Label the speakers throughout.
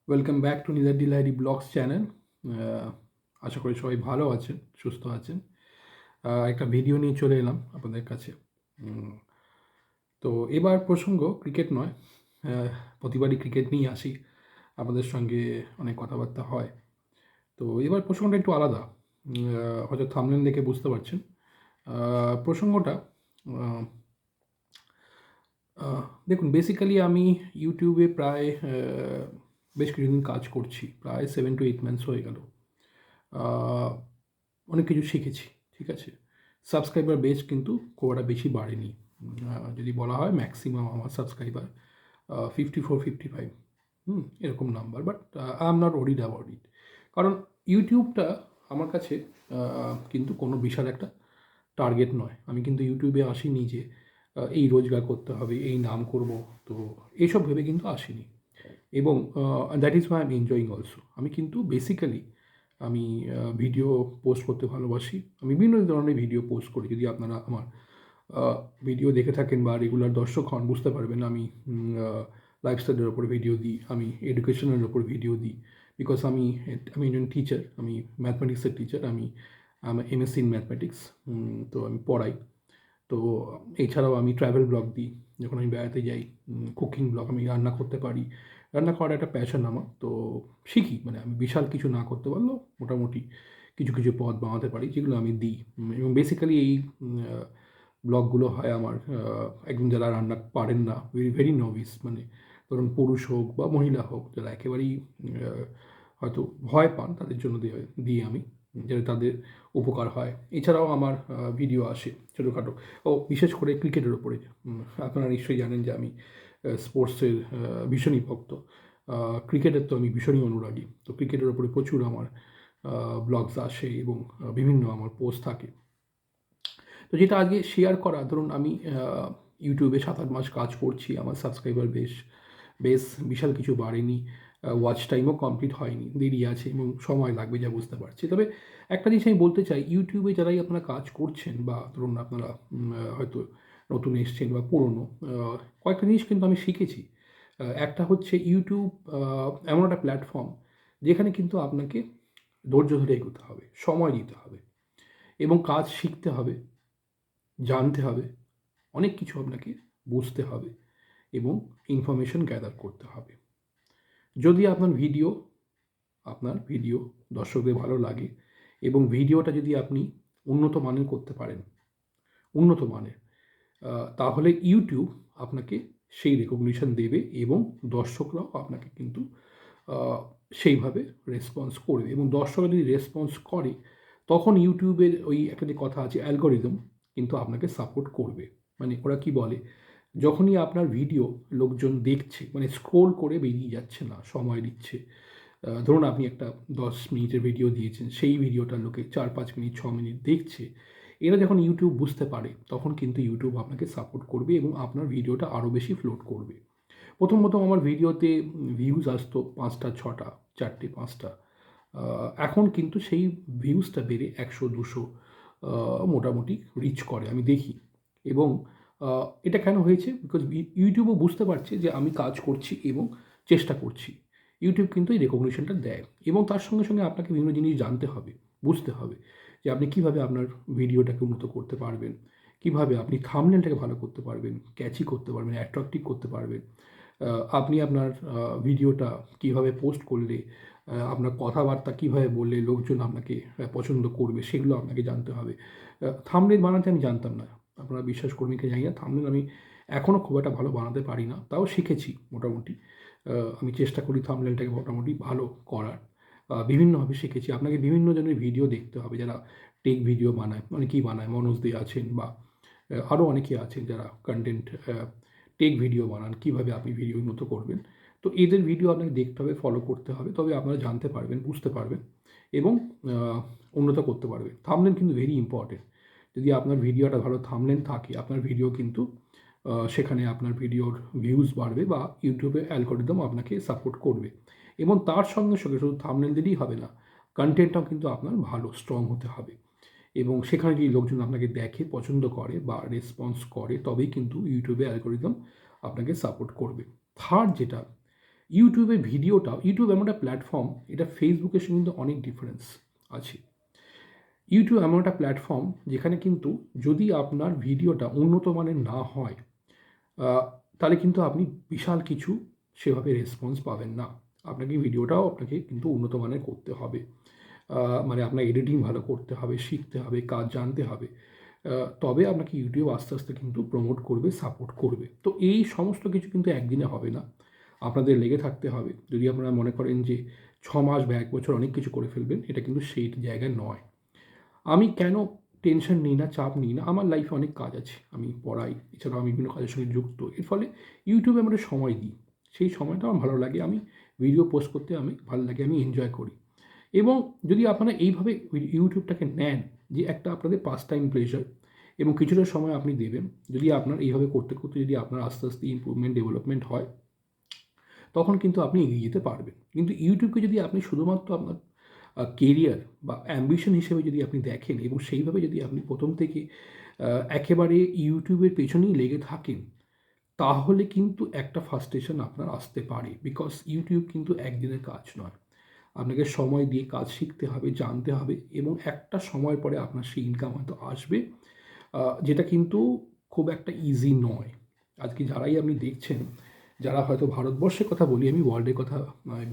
Speaker 1: Welcome back to নিদার ডিলাইরি blogs channel. আশা করি সবাই ভালো আছেন, সুস্থ আছেন। একটা ভিডিও নিয়ে চলে এলাম আপনাদের কাছে। তো এবার প্রসঙ্গ ক্রিকেট নয়। প্রতিবারই ক্রিকেট নিয়ে আসি, আপনাদের সঙ্গে অনেক কথাবার্তা হয়। তো এবার প্রসঙ্গটা একটু আলাদা। হয়তো থাম্বনেল দেখে বুঝতে পারছেন। প্রসঙ্গটা দেখুন, বেসিক্যালি আমি ইউটিউবে প্রায় বেশ কিছুদিন কাজ করছি, প্রায় 7 to 8 months হয়ে গেল। অনেক কিছু শিখেছি, ঠিক আছে। সাবস্ক্রাইবার বেস কিন্তু খুব একটা বেশি বাড়েনি। যদি বলা হয় ম্যাক্সিমাম আমার সাবস্ক্রাইবার 54-55 এরকম number. But I am not worried about it, কারণ ইউটিউবটা আমার কাছে কিন্তু কোনো বিশাল একটা টার্গেট নয়। আমি কিন্তু ইউটিউবে আসিনি যে এই রোজগার করতে হবে, এই নাম করব, তো এইসব ভেবে কিন্তু আসিনি। এবং that is Y I am enjoying also. আমি কিন্তু বেসিক্যালি আমি ভিডিও পোস্ট করতে ভালোবাসি। আমি বিভিন্ন ধরনের ভিডিও পোস্ট করি। যদি আপনারা আমার ভিডিও দেখে থাকেন বা রেগুলার দর্শক হন, বুঝতে পারবেন আমি লাইফস্টাইলের ওপর ভিডিও দিই, আমি এডুকেশনের ওপর ভিডিও দিই। বিকজ আমি আমি একজন টিচার, আমি ম্যাথমেটিক্সের টিচার। আমি এমএসসি ইন ম্যাথমেটিক্স, তো আমি পড়াই। তো এছাড়াও আমি ট্রাভেল ব্লগ দিই যখন আমি বেড়াতে যাই। কুকিং ব্লগ, আমি রান্না করতে পারি। রান্না করার একটা প্যাশন আমার। তো শিখি, মানে আমি বিশাল কিছু না করতে পারলেও মোটামুটি কিছু কিছু পদ বানাতে পারি, যেগুলো আমি দিই। এবং বেসিক্যালি এই ব্লগগুলো হয় আমার একদম যারা রান্না পারেন না, ভেরি ভেরি নভিস, মানে ধরুন পুরুষ হোক বা মহিলা হোক, যারা একেবারেই হয়তো ভয় পান, তাদের জন্য দিই আমি, যাতে তাদের উপকার হয়। এছাড়াও আমার ভিডিও আসে ছোটোখাটো, বিশেষ করে ক্রিকেটের ওপরে। আপনারা নিশ্চয়ই জানেন যে আমি স্পোর্টসের ভীষণই ভক্ত। ক্রিকেটের তো আমি ভীষণই অনুরাগী। তো ক্রিকেটের ওপরে প্রচুর আমার ব্লগস আসে এবং বিভিন্ন আমার পোস্ট থাকে। তো যেটা আগে শেয়ার করা, ধরুন আমি ইউটিউবে 7-8 মাস কাজ করছি, আমার সাবস্ক্রাইবার বেশ বিশাল কিছু বাড়েনি। ওয়াচ টাইমও কমপ্লিট হয়নি, দেরি আছে এবং সময় লাগবে, যা বুঝতে পারছি। তবে একটা জিনিস আমি বলতে চাই, ইউটিউবে যারাই আপনারা কাজ করছেন বা ধরুন আপনারা হয়তো নতুন এসছেন বা পুরনো, কয়েকটা জিনিস কিন্তু আমি শিখেছি। একটা হচ্ছে ইউটিউব এমন একটা প্ল্যাটফর্ম যেখানে কিন্তু আপনাকে ধৈর্য ধরে এগোতে হবে, সময় দিতে হবে এবং কাজ শিখতে হবে, জানতে হবে, অনেক কিছু আপনাকে বুঝতে হবে এবং ইনফরমেশন গ্যাদার করতে হবে। যদি আপনার ভিডিও দর্শকদের ভালো লাগে এবং ভিডিওটা যদি আপনি উন্নত মানের করতে পারেন, উন্নত মানের, তাহলে ইউটিউব আপনাকে সেই রেকগনিশন দেবে এবং দর্শকরাও আপনাকে কিন্তু সেইভাবে রেসপন্স করবে। এবং দর্শকরা যদি রেসপন্স করে, তখন ইউটিউবের ওই একটা যে কথা আছে, অ্যালগোরিদম কিন্তু আপনাকে সাপোর্ট করবে। মানে ওরা কি বলে, যখনই আপনার ভিডিও লোকজন দেখছে, মানে স্ক্রোল করে বেরিয়ে যাচ্ছে না, সময় দিচ্ছে। ধরুন আপনি একটা 10 মিনিটের ভিডিও দিয়েছেন, সেই ভিডিওটা লোকে 4-5 মিনিট 6 মিনিট দেখছে। এরা যখন ইউটিউব বুঝতে পারে, তখন কিন্তু ইউটিউব আপনাকে সাপোর্ট করবে এবং আপনার ভিডিওটা আরও বেশি ফ্লোট করবে। প্রথম প্রথম আমার ভিডিওতে ভিউজ আসতো 5টা 6টা, 4টে 5টা। এখন কিন্তু সেই ভিউজটা বেড়ে 100-200 মোটামুটি রিচ করে, আমি দেখি। এবং এটা কেন হয়েছে? বিকজ ইউটিউবও বুঝতে পারছে যে আমি কাজ করছি এবং চেষ্টা করছি। ইউটিউব কিন্তু এই রেকগনিশনটা দেয় এবং তার সঙ্গে সঙ্গে আপনাকে বিভিন্ন জিনিস জানতে হবে, বুঝতে হবে যে আপনি কীভাবে আপনার ভিডিওটাকে উন্নত করতে পারবেন, কীভাবে আপনি থাম্বনেলটাকে ভালো করতে পারবেন, ক্যাচি করতে পারবেন, অ্যাট্রাকটিভ করতে পারবেন। আপনি আপনার ভিডিওটা কীভাবে পোস্ট করলে, আপনার কথাবার্তা কীভাবে বললে লোকজন আপনাকে পছন্দ করবে, সেগুলো আপনাকে জানতে হবে। থাম্বনেল বানাতে আমি জানতাম না, আপনারা বিশ্বাস করবেন কি জানি না, থাম্বনেল আমি এখনও খুব একটা ভালো বানাতে পারি না, তাও শিখেছি মোটামুটি। আমি চেষ্টা করি থাম্বনেলটাকে মোটামুটি ভালো করার। বিভিন্নভাবে শিখেছি। আপনাকে বিভিন্ন জনের ভিডিও দেখতে হবে, যারা টেক ভিডিও বানায়, অনেকেই বানায়, মনোজ দে আছেন বা আরও অনেকে আছেন যারা কন্টেন্ট টেক ভিডিও বানান, কীভাবে আপনি ভিডিও উন্নত করবেন। তো এদের ভিডিও আপনাকে দেখতে হবে, ফলো করতে হবে, তবে আপনারা জানতে পারবেন, বুঝতে পারবেন এবং উন্নত করতে পারবেন। থাম্বনেল কিন্তু ভেরি ইম্পর্টেন্ট। যদি আপনার ভিডিওটা ভালো থাম্বনেল থাকে, আপনার ভিডিও কিন্তু সেখানে আপনার ভিডিওর ভিউজ বাড়বে বা ইউটিউবের অ্যালগরিদম আপনাকে সাপোর্ট করবে। এবং তার সঙ্গে সঙ্গে শুধু থাম্বনেল দিলেই হবে না, কন্টেন্টটাও কিন্তু আপনার ভালো স্ট্রং হতে হবে। এবং সেখানে যদি লোকজন আপনাকে দেখে, পছন্দ করে বা রেসপন্স করে, তবেই কিন্তু ইউটিউবে অ্যালগরিদম আপনাকে সাপোর্ট করবে। থার্ড যেটা, ইউটিউবে ভিডিওটা, ইউটিউব এমন একটা প্ল্যাটফর্ম, এটা ফেসবুকের সঙ্গে কিন্তু অনেক ডিফারেন্স আছে। ইউটিউব এমন একটা প্ল্যাটফর্ম যেখানে কিন্তু যদি আপনার ভিডিওটা উন্নত মানের না হয়, তাহলে কিন্তু আপনি বিশাল কিছু সেভাবে রেসপন্স পাবেন না। ভিডিওটাও আপনাকে কিন্তু উন্নত মানের করতে হবে। মানে আপনার এডিটিং ভালো করতে হবে, শিখতে হবে, কাজ জানতে হবে। তবে আপনাকে ইউটিউব আস্তে আস্তে কিন্তু প্রমোট করবে, সাপোর্ট করবে। তো এই সমস্ত কিছু কিন্তু একদিনে হবে না, আপনাদের লেগে থাকতে হবে। যদি আপনারা মনে করেন যে 6 মাস বা 1 বছর অনেক কিছু করে ফেলবেন, এটা কিন্তু সেই জায়গায় নয়। আমি কেন টেনশন নিই না, চাপ নিই না, আমার লাইফে অনেক কাজ আছে, আমি পড়াই, এছাড়াও আমি বিভিন্ন কাজের সঙ্গে যুক্ত। এর ফলে ইউটিউবে আমরা সময় দিই, সেই সময়টা আমার ভালো লাগে, আমি ভিডিও পোস্ট করতে আমি ভালো লাগে, আমি এনজয় করি। এবং যদি আপনারা এইভাবে ইউটিউবটাকে নেন যে একটা আপনাদের পাস টাইম প্লেজার, এবং কিছুটা সময় আপনি দেবেন, যদি আপনার এইভাবে করতে করতে যদি আপনার আস্তে আস্তে ইমপ্রুভমেন্ট, ডেভেলপমেন্ট হয়, তখন কিন্তু আপনি এগিয়ে যেতে পারবেন। কিন্তু ইউটিউবকে যদি আপনি শুধুমাত্র আপনার কেরিয়ার বা অ্যাম্বিশন হিসেবে যদি আপনি দেখেন, এবং সেইভাবে যদি আপনি প্রথম থেকে একেবারে ইউটিউবের পেছনেই লেগে থাকেন, তাহলে কিন্তু একটা ফ্রাস্ট্রেশন আপনার আসতে পারে। বিকজ ইউটিউব কিন্তু একদিনের কাজ নয়, আপনাকে সময় দিয়ে কাজ শিখতে হবে, জানতে হবে, এবং একটা সময় পরে আপনার সেই ইনকাম হয়তো আসবে, যেটা কিন্তু খুব একটা ইজি নয়। আজকে যারাই আপনি দেখছেন, যারা হয়তো ভারতবর্ষের কথা বলি, আমি ওয়ার্ল্ডের কথা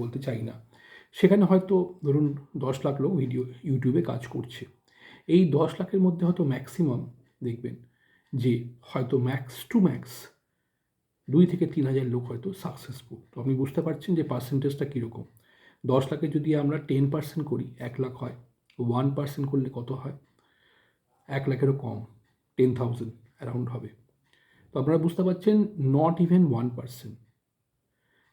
Speaker 1: বলতে চাই না, সেখানে হয়তো ধরুন 10 লাখ লোক ইউটিউবে কাজ করছে। এই 10 লাখের মধ্যে হয়তো ম্যাক্সিমাম দেখবেন যে হয়তো ম্যাক্স টু ম্যাক্স 2 থেকে 3 হাজার লোক হয়তো সাকসেসফুল। তো আপনি বুঝতে পারছেন যে পার্সেন্টেজটা কীরকম। 10 লাখে যদি আমরা 10% করি, 1 লাখ হয়। 1% করলে কত হয়? 1 লাখেরও কম, 10,000 অ্যারাউন্ড হবে। তো আপনারা বুঝতে পারছেন, নট ইভেন 1%,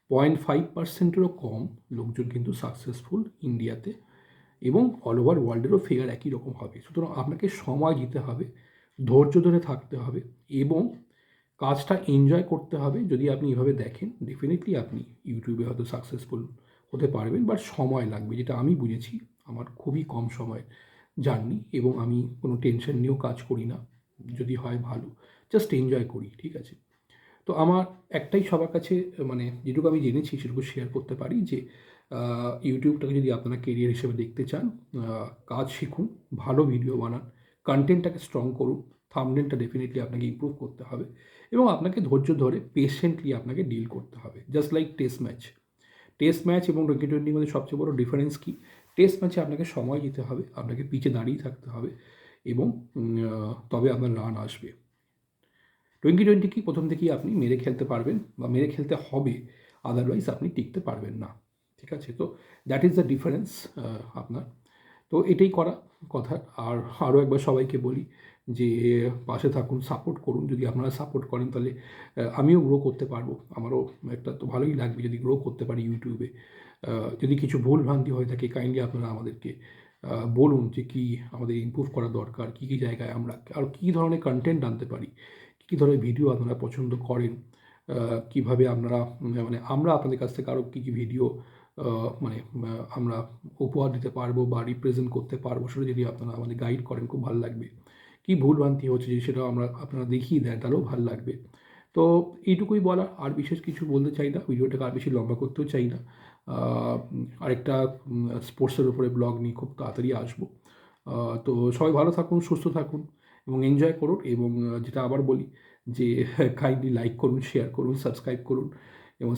Speaker 1: 0.5%-এরও কম লোকজন কিন্তু সাকসেসফুল ইন্ডিয়াতে, এবং অল ওভার ওয়ার্ল্ডেরও ফিগার একই রকম হবে। সুতরাং আপনাকে সময় দিতে হবে, ধৈর্য ধরে থাকতে হবে, এবং কাজটা এনজয় করতে হবে। যদি আপনি এভাবে দেখেন, ডেফিনেটলি আপনি ইউটিউবে হয়তো সাকসেসফুল হতে পারবেন, বাট সময় লাগবে। যেটা আমি বুঝেছি, আমার খুবই কম সময়ের জার্নি, এবং আমি কোনো টেনশন নিয়েও কাজ করি না। যদি হয় ভালো, জাস্ট এনজয় করি, ঠিক আছে? তো আমার একটাই সবার কাছে, মানে যেটুকু আমি জেনেছি সেটুকু শেয়ার করতে পারি যে ইউটিউবটাকে যদি আপনারা কেরিয়ার হিসেবে দেখতে চান, কাজ শিখুন, ভালো ভিডিও বানান, কন্টেন্টটাকে স্ট্রং করুন, থাম্বনেলটা ডেফিনেটলি আপনাকে ইমপ্রুভ করতে হবে, এবং আপনাকে ধৈর্য ধরে পেশেন্টলি আপনাকে ডিল করতে হবে। জাস্ট লাইক টেস্ট ম্যাচ এবং টোয়েন্টির মধ্যে সবচেয়ে বড় ডিফারেন্স কী? টেস্ট ম্যাচে আপনাকে সময় দিতে হবে, আপনাকে পিচে দাঁড়িয়ে থাকতে হবে, এবং তবে আপনার রান আসবে। 20 কি প্রথম থেকেই আপনি মেরে খেলতে পারবেন, বা মেরে খেলতে হবে, আদারওয়াইজ আপনি টিকতে পারবেন না, ঠিক আছে? তো দ্যাট ইজ দ্য ডিফারেন্স আপনার। তো এটাই করা কথা। আর আরও একবার সবাইকে বলি যে পাশে থাকুন, সাপোর্ট করুন। যদি আপনারা সাপোর্ট করেন, তাহলে আমিও গ্রো করতে পারবো। আমারও একটা তো ভালোই লাগবে যদি গ্রো করতে পারি ইউটিউবে। যদি কিছু ভুল ভ্রান্তি হয়ে থাকে, কাইন্ডলি আপনারা আমাদেরকে বলুন যে কী আমাদের ইমপ্রুভ করা দরকার, কী কী জায়গায় আমরা আরও কী ধরনের কন্টেন্ট আনতে পারি, কী ধরনের ভিডিও আপনারা পছন্দ করেন, কীভাবে আপনারা, মানে আমরা আপনাদের কাছ থেকে আরও কী কী ভিডিও মানে আমরা উপহার দিতে পারবো বা রিপ্রেজেন্ট করতে পারবো, সেটা যদি আপনারা আমাদের গাইড করেন, খুব ভালো লাগবে। কী ভুলভ্রান্তি হচ্ছে যদি সেটাও আপনারা দেখিয়ে দেন, তাহলেও ভালো লাগবে। তো এইটুকুই বলা, আর বিশেষ কিছু বলতে চাই না, ভিডিওটাকে আর বেশি লম্বা করতেও চাই না। আরেকটা স্পোর্টসের উপরে ব্লগ নিয়ে খুব তাড়াতাড়ি আসবো। তো সবাই ভালো থাকুন, সুস্থ থাকুন, এবং এনজয় করুন। এবং যেটা আবার বলি যে কাইন্ডলি লাইক করুন, শেয়ার করুন, সাবস্ক্রাইব করুন, এবং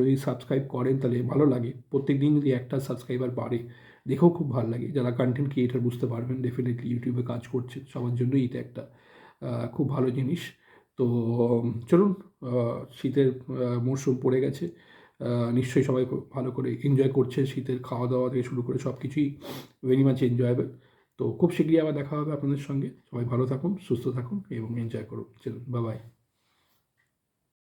Speaker 1: যদি সাবস্ক্রাইব করেন তাহলে ভালো লাগে। প্রত্যেক দিন যদি একটা সাবস্ক্রাইবার বাড়ে, দেখেও খুব ভালো লাগে। যারা কন্টেন্ট ক্রিয়েটার বুঝতে পারবেন, ডেফিনেটলি ইউটিউবে কাজ করছে, সবার জন্যই এটা একটা খুব ভালো জিনিস। তো চলুন, শীতের মরশুম পড়ে গেছে, নিশ্চয়ই সবাই খুব ভালো করে এনজয় করছে। শীতের খাওয়া দাওয়া থেকে শুরু করে সব কিছুই ভেরি মাচ এনজয়েবল। তো খুব শীঘ্রই আবার দেখা হবে আপনাদের সঙ্গে। সবাই ভালো থাকুন, সুস্থ থাকুন, এবং এনজয় করুন। চলুন, বাই বাই।